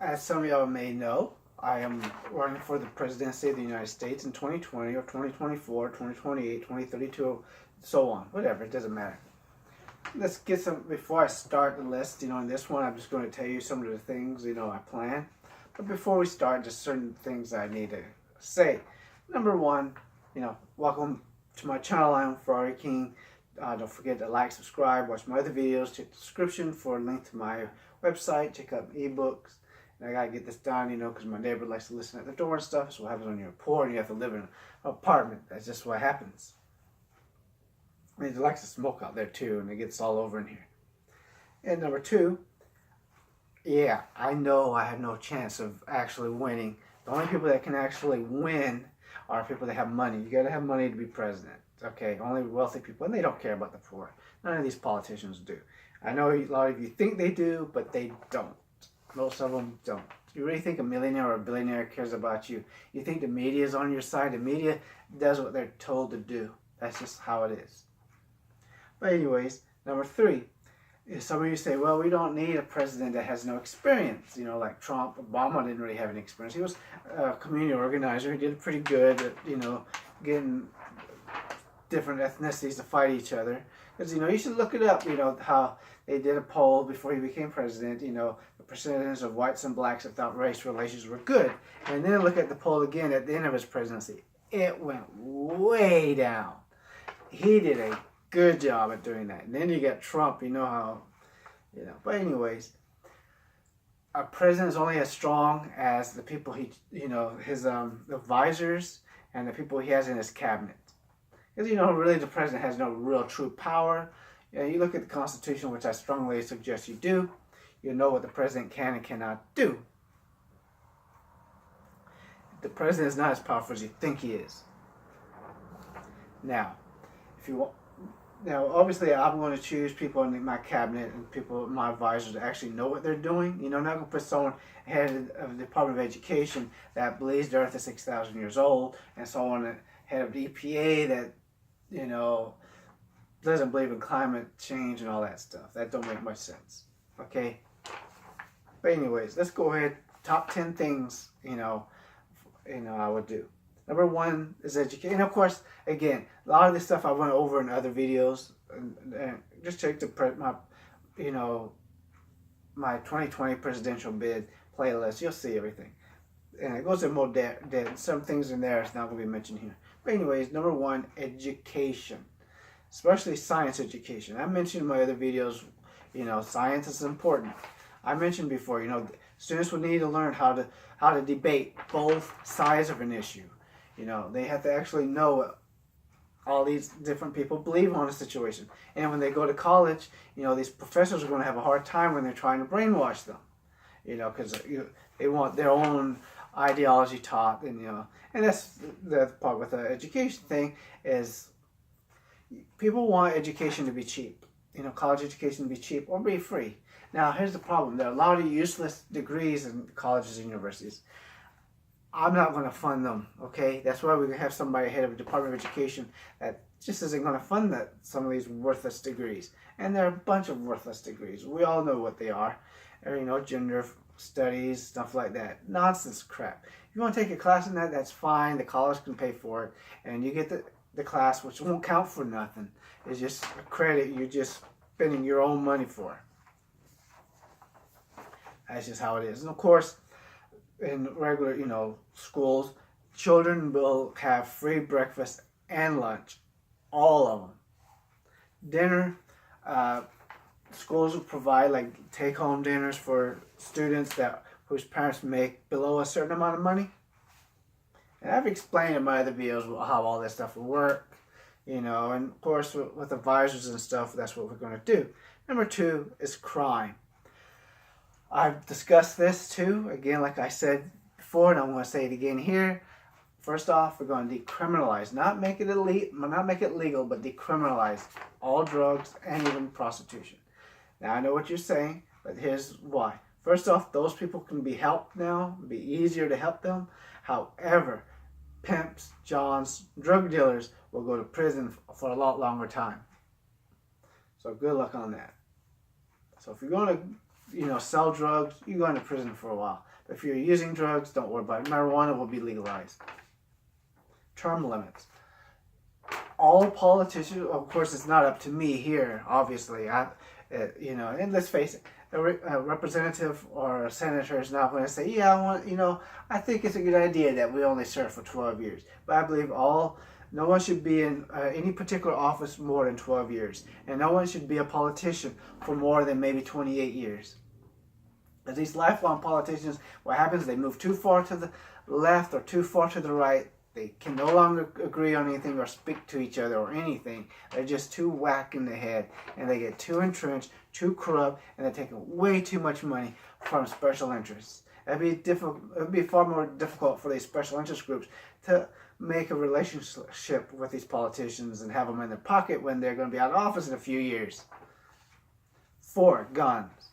As some of y'all may know, I am running for the presidency of the United States in 2020 or 2024, 2028, 2032, so on. Whatever, it doesn't matter. Let's get some, before I start the list, in this one, I'm just going to tell you some of the things, I plan. But before we start, just certain things I need to say. Number one, welcome to my channel. I'm Ferrari King. Don't forget to like, subscribe, watch my other videos, check the description for a link to my website, check out ebooks. And I gotta get this done, because my neighbor likes to listen at the door and stuff. That's what happens when you're poor and you have to live in an apartment. That's just what happens. I mean, he likes to smoke out there too, and it gets all over in here. And number two, yeah, I know I have no chance of actually winning. The only people that can actually win are people that have money. You gotta have money to be president. Okay, only wealthy people, and they don't care about the poor. None of these politicians do. I know a lot of you think they do, but they don't. Most of them don't. You really think a millionaire or a billionaire cares about you? You think the media is on your side? The media does what they're told to do. That's just how it is. But anyways, number three, is some of you say, well, we don't need a president that has no experience. Like Trump. Obama didn't really have any experience. He was a community organizer. He did pretty good at, getting different ethnicities to fight each other. Because, you should look it up, how they did a poll before he became president, the percentage of whites and blacks that thought race relations were good. And then look at the poll again at the end of his presidency. It went way down. He did a good job at doing that. And then you got Trump, But anyways, a president is only as strong as the people his advisors and the people he has in his cabinet. Because, really the president has no real true power. You look at the Constitution, which I strongly suggest you do. You know what the president can and cannot do. The president is not as powerful as you think he is. Now, obviously, I'm going to choose people in my cabinet and people, my advisors, that actually know what they're doing. I'm not going to put someone head of the Department of Education that believes the Earth is 6,000 years old, and someone head of the EPA that, doesn't believe in climate change and all that stuff. That don't make much sense. Okay? But anyways, let's go ahead. Top 10 things, I would do. Number one is education. And of course, again, a lot of this stuff I went over in other videos. And just check my 2020 presidential bid playlist. You'll see everything. And it goes in more depth. Some things in there is not going to be mentioned here. But anyways, number one, education. Especially science education. I mentioned in my other videos, science is important. I mentioned before, students would need to learn how to debate both sides of an issue. They have to actually know what all these different people believe on a situation. And when they go to college, these professors are going to have a hard time when they're trying to brainwash them. Because they want their own ideology taught, and that's the part with the education thing is people want education to be cheap. College education to be cheap or be free. Now, here's the problem. There are a lot of useless degrees in colleges and universities. I'm not going to fund them, okay? That's why we're going to have somebody head of the Department of Education that just isn't going to fund some of these worthless degrees. And there are a bunch of worthless degrees. We all know what they are. Gender studies, stuff like that. Nonsense crap. If you want to take a class in that, that's fine. The college can pay for it. And you get the class, which won't count for nothing. It's just a credit you're just spending your own money for. That's just how it is. And of course, in regular, schools, children will have free breakfast and lunch. All of them. Dinner, schools will provide like take-home dinners for students whose parents make below a certain amount of money. And I've explained in my other videos how all this stuff will work. And of course with advisors and stuff, that's what we're going to do. Number two is crime. I've discussed this too, again, like I said before, and I'm going to say it again here. First off, we're going to decriminalize, not make it legal, but decriminalize all drugs and even prostitution. Now, I know what you're saying, but here's why. First off, those people can be helped now. It'll be easier to help them. However, pimps, johns, drug dealers will go to prison for a lot longer time. So good luck on that. So if you're going to sell drugs, you go into prison for a while. But if you're using drugs, don't worry about it. Marijuana will be legalized. Term limits. All politicians, of course, it's not up to me here, obviously. And let's face it, a representative or a senator is not going to say, yeah, I think it's a good idea that we only serve for 12 years. But I believe no one should be in any particular office more than 12 years. And no one should be a politician for more than maybe 28 years. As these lifelong politicians, what happens, they move too far to the left or too far to the right. They can no longer agree on anything or speak to each other or anything. They're just too whack in the head, and they get too entrenched, too corrupt, and they're taking way too much money from special interests. It'd be far more difficult for these special interest groups to make a relationship with these politicians and have them in their pocket when they're going to be out of office in a few years. 4, guns.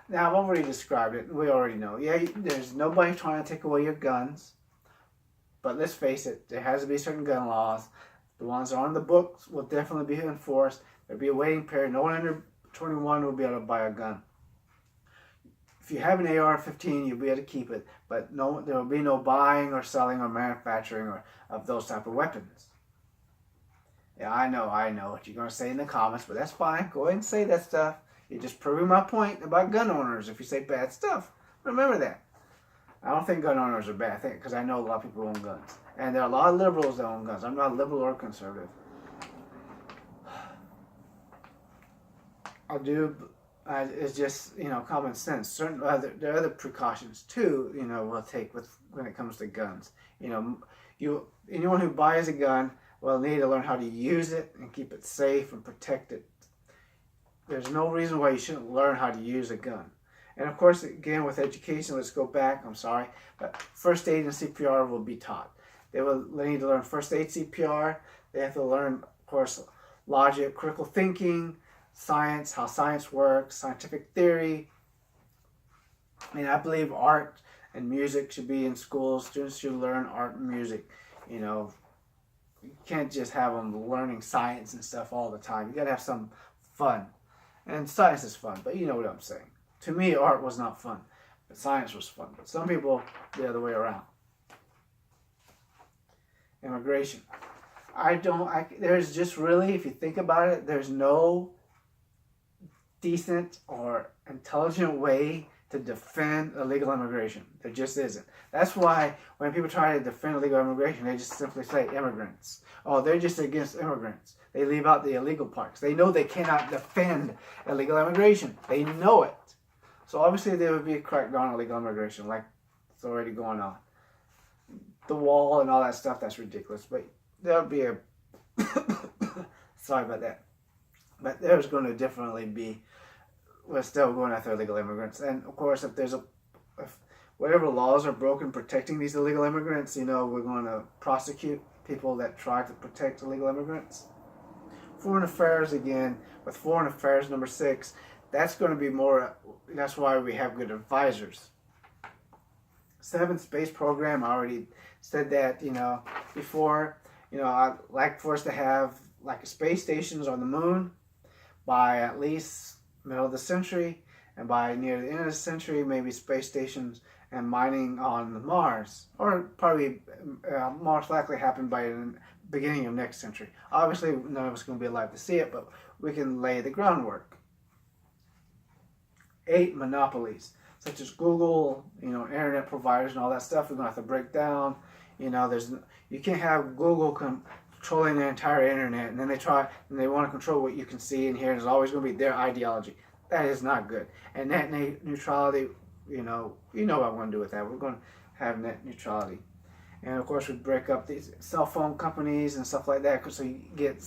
Now, I've already described it. We already know. Yeah, there's nobody trying to take away your guns. But let's face it, there has to be certain gun laws. The ones that are on the books will definitely be enforced. There'll be a waiting period. No one under 21 will be able to buy a gun. If you have an AR-15, you'll be able to keep it. But there will be no buying or selling or manufacturing of those type of weapons. Yeah, I know what you're going to say in the comments, but that's fine. Go ahead and say that stuff. You're just proving my point about gun owners if you say bad stuff. Remember that. I don't think gun owners are bad. Because I know a lot of people own guns. And there are a lot of liberals that own guns. I'm not liberal or conservative. It's just, common sense. There are other precautions too, we'll take when it comes to guns. Anyone who buys a gun will need to learn how to use it and keep it safe and protect it. There's no reason why you shouldn't learn how to use a gun. And of course, again, with education, let's go back, but first aid and CPR will be taught. They need to learn first aid CPR. They have to learn, of course, logic, critical thinking, science, how science works, scientific theory. I believe art and music should be in schools. Students should learn art and music. You can't just have them learning science and stuff all the time. You got to have some fun. And science is fun, but you know what I'm saying. To me, art was not fun, but science was fun. But some people, the other way around. Immigration. There's just really, if you think about it, there's no decent or intelligent way to defend illegal immigration. There just isn't. That's why when people try to defend illegal immigration, they just simply say immigrants. Oh, they're just against immigrants. They leave out the illegal parts. They know they cannot defend illegal immigration. They know it. So obviously there would be a crackdown on illegal immigration like it's already going on. The wall and all that stuff, that's ridiculous. But there'll be a... Sorry about that. But there's going to definitely be... We're still going after illegal immigrants. And of course, if whatever laws are broken protecting these illegal immigrants, we're going to prosecute people that try to protect illegal immigrants. Foreign affairs, again, with foreign affairs number 6, that's going to be more, that's why we have good advisors. 7th space program, I already said that, before. I'd like for us to have like space stations on the moon by at least middle of the century, and by near the end of the century, maybe space stations and mining on Mars, or probably most likely happen by the beginning of next century. Obviously, none of us are going to be alive to see it, but we can lay the groundwork. 8, monopolies, such as Google, internet providers and all that stuff. We're going to have to break down. You can't have Google controlling the entire internet, and then they want to control what you can see and hear, and it's always going to be their ideology. That is not good. And net neutrality, what I want to do with that. We're going to have net neutrality. And of course, we break up these cell phone companies and stuff like that, so you get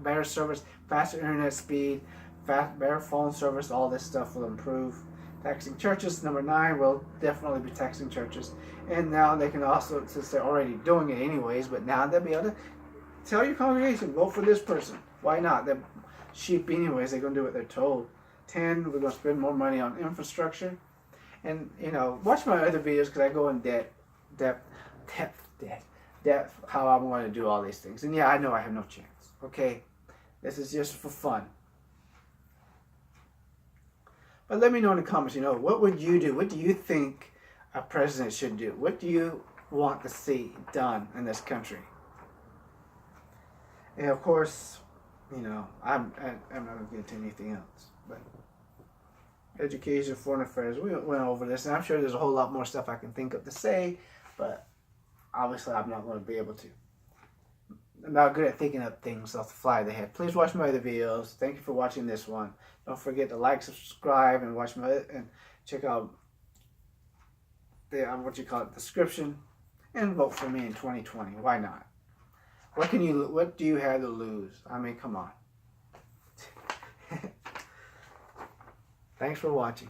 better service, faster internet speed, better phone service. All this stuff will improve. Taxing churches, number 9, will definitely be taxing churches. And now they can also, since they're already doing it anyways, but now they'll be able to tell your congregation, vote for this person. Why not? They're sheep anyways. They're going to do what they're told. 10, we're going to spend more money on infrastructure. And, watch my other videos because I go in depth, how I'm going to do all these things. And yeah, I know I have no chance. Okay? This is just for fun. But let me know in the comments, what would you do? What do you think a president should do? What do you want to see done in this country? And of course, I'm not going to get into anything else. But education, foreign affairs, we went over this, and I'm sure there's a whole lot more stuff I can think of to say, but obviously I'm not going to be able to. I'm not good at thinking of things off the fly of the head. Please watch my other videos. Thank you for watching this one. Don't forget to like, subscribe, and watch my and check out the description, and vote for me in 2020. Why not? What do you have to lose? I mean, come on. Thanks for watching.